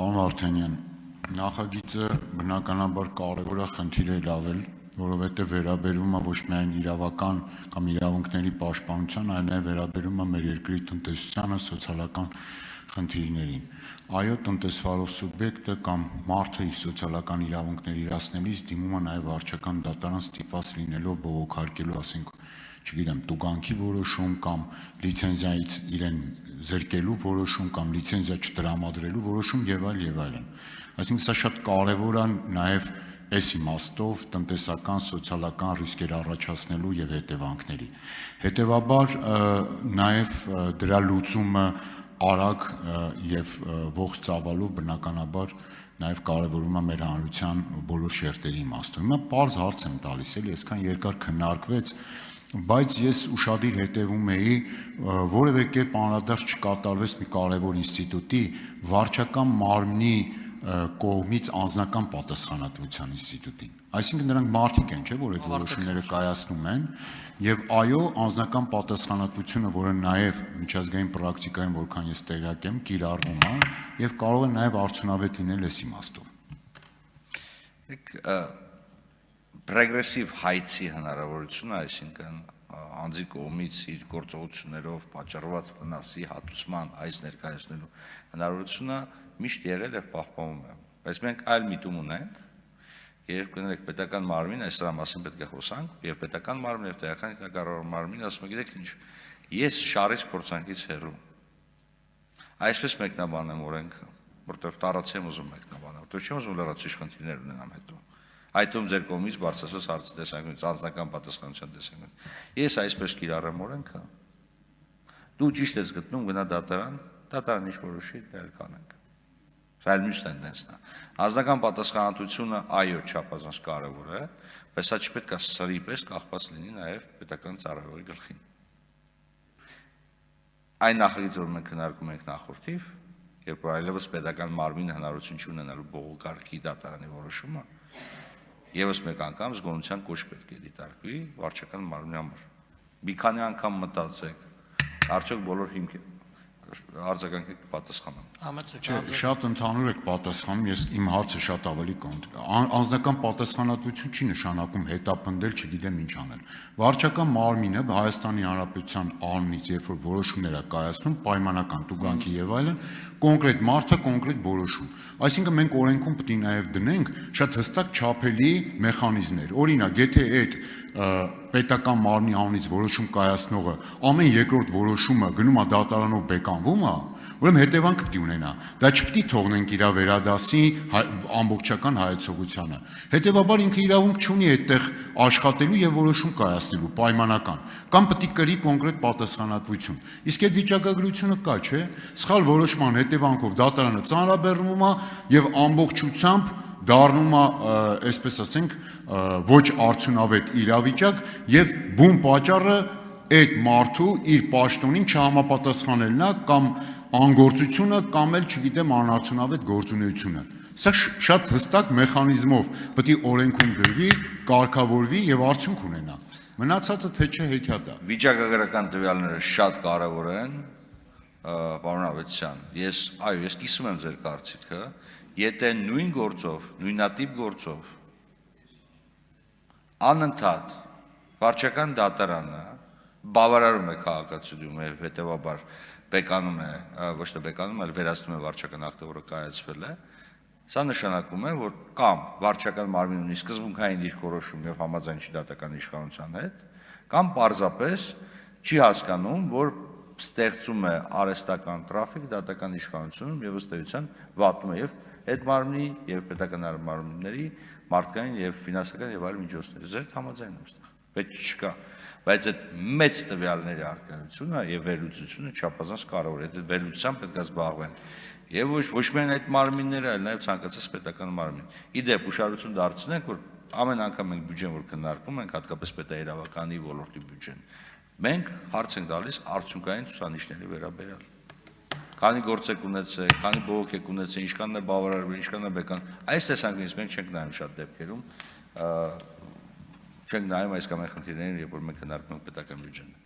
Պարոն Վարդանյան, նախագիծը բնականաբար կարևոր է խնդիր է լավել, որովհետև վերաբերում է ոչ միայն իրավական կամ իրավունքների պաշտպանության, այլ նաև վերաբերում է մեր երկրի տնտեսությանը, սոցիալական խնդիրներին։ Այո, տնտեսվարող սուբյեկտը կամ մարդը իր սոցիալական իրավունքները իրացնելիս դիմում է նաև վարչական դատարան ստիպված լինելով բողոքարկելու, ասենք, չգիտեմ, տուգանքի որոշում կամ լիցենզիայից իրեն զրկելու որոշում կամ լիցենզիա չտրամադրելու որոշում եւ այլն։ Այսինքն սա շատ կարևոր է նաև այս իմաստով տնտեսական, սոցիալական ռիսկեր առաջացնելու եւ հետևանքների։ Հետևաբար նաև դրա լուծումը արագ եւ ողջ ծավալով բնականաբար նաև կարևորում է մեր հանրության բոլոր շերտերի իմաստով։ Հիմա պարզ հարց եմ տալիս, էլի այսքան երկար քննարկվեց, բայց ես ուշադիր հետևում էի, որևէ կերպ անդրադարձ չկատարվեց մի կարևոր ինստիտուտի վարչական մարմնի կողմից անձնական պատասխանատվության ինստիտուտին։ Այսինքն նրանք մարդիկ են, չէ՞, որ այդ որոշումները կայացնում են, եւ այո, անձնական պատասխանատվությունը, որը նաև միջազգային պրակտիկայում, որքան ես տեղյակ եմ, կիրառվում է եւ կարող է նաև արդյունավետ լինել այս իմաստով։ Պրոգրեսիվ հայցի հնարավորությունը, այսինքն անձի կողմից իր գործողություններով պատճառված վնասի հատուցման այս ներկայացնելու հնարավորությունը միշտ եղել եւ պահպանվում է։ Բայց մենք այլ միտում ունենք, երբ կներեք պետական մարմին, այս դրա մասին պետք է խոսանք, եւ պետական մարմինը եւ տեղական ինքնակառավարման մարմինը ասում է, գիտեք ինչ, ես շարից փորձանքից հեռու։ Այսպես մեկնաբանեմ օրենքը, որտեղ տարածի եմ ուզում մեկնաբանել, որտեղ չեմ ուզում լրացուցիչ խնդիրներ ունենամ հետո։ Այդում ձեր կողմից բարձրացված հարցի տեսանկյունից, անձնական պատասխանատվության տեսանկյունից։ Ես այսպես կիրառեմ օրենքը։ Դու ճիշտ ես գտնում, գնա դատարան, դատարանը ինչ որոշի, դեռ կանենք։ Սա այլ մյուս տենդենսն է։ Անձնական պատասխանատվությունը այո, չափազանց կարևոր է, բայց սա չպետք է սրի պես կախված լինի նաև պետական ծառայողի գլխին։ Այն նախագիծը, որ մենք քննարկում ենք նախորդիվ, երբ որ այլևս պետական մարմինը հնարավորություն չունենալու բողոքարկի դատարանի որոշումը, եւս մեկ անգամ զգոնության կոչ պետք է դիտարկվի վարչական մարմնի համար։ Մի քանի անգամ մտածեք, արդյոք բոլոր հիմքերը արձագանքը կպատասխանան։ Շատ ընդհանուր եք պատասխանում, ես իմ հարցը շատ ավելի անձնական պատասխանատվություն չի նշանակում հետապնդել, չգիտեմ ինչ անել։ Վարչական մարմինը Հայաստանի Հանրապետության անունից, երբ որ որոշումներ է կայացնում, պայմանական տուգանքի եւ այլն, կոնկրետ մարդը կոնկրետ որոշում։ Այսինքն մենք օրենքում պետք է նաև դնենք շատ հստակ չափելի մեխանիզմներ։ Օրինակ, եթե այդ պետական մարմնի անունից որոշում կայացնողը ամեն երկրորդ որոշումը գնում է դատարանով բեկանվում է, ուրեմն հետևանք պետք է ունենա։ Դա չպետք է թողնենք իր վերադասի ամբողջական հայեցողությանը։ Հետևաբար ինքը իրավունք չունի այդտեղ աշխատելու եւ որոշում կայացնելու պայմանական, կամ պետք է կրի կոնկրետ պատասխանատվություն։ Իսկ այդ վիճակագրությունը կա, չէ՞։ Սխալ որոշման հետևանքով դատարանը ծանրաբեռնվում է եւ ամբողջությամբ դառնում է, այսպես ասենք, ոչ արդյունավետ իրավիճակ եւ բուն պատճառը այդ մարդու իր պաշտոնին չհամապատասխանելն է կամ անգործությունը կամ էլ, չգիտեմ, անարդյունավետ գործունեությունը։ Սա շատ հստակ մեխանիզմով պետք է օրենքում դրվի, կարգավորվի եւ արդյունք ունենա։ Մնացածը թե չէ հեքիաթ է։ Վիճակագրական տվյալները շատ կարեւոր են, պարոն Ավետիսյան։ Ես կիսում եմ ձեր կարծիքը, եթե նույն գործով, նույնատիպ գործով անընդհատ վարչական դատարանը բավարարում է քաղաքացիություն եւ հետեւաբար բեկանում է, ոչ թե բեկանում, այլ վերացնում է վարչական ակտը, որը կայացվել է, սա նշանակում է, որ կամ վարչական մարմինը ունի սկզբունքային դիրքորոշում եւ համաձայն չի դատական իշխանության հետ, կամ պարզապես չի հասկանում, որ ստեղծում է արհեստական տրաֆիկ դատական իշխանությունում եւ ըստ էության վատնում է եւ այդ մարմնի եւ պետական մարմինների մարդկային եւ ֆինանսական եւ այլ միջոցներ։ Ձեր համաձայն եմ այստեղ։ Պետք չկա, բայց այդ մեծ տվյալների առկայությունը եւ վերլուծությունը չափազանց կարեւոր է։ Այդ վերլուծությամբ պետք է զբաղվեն եւ ոչ միայն այդ մարմինները, այլ նաեւ ցանկացած պետական մարմին։ Իդեպ ուշադրություն դարձնենք, որ ամեն անգամ մենք բյուջեն որ քննարկում ենք, հատկապես պետաերավականի ոլորտի բյուջեն, մենք հարց ենք տալիս արդյունքային ցուցանիշների վերաբերյալ։ Քանի գործ եք ունեցել, քանի բողոք եք ունեցել, ինչքանն է բավարարվել, ինչքանն է բեկան։ Այս տեսանկյունից մենք չենք նայում շատ դեպքերում, չենք նայում այս կամ այն խնդիրներին, երբ որ մենք քննարկում ենք պետական բյուջեն։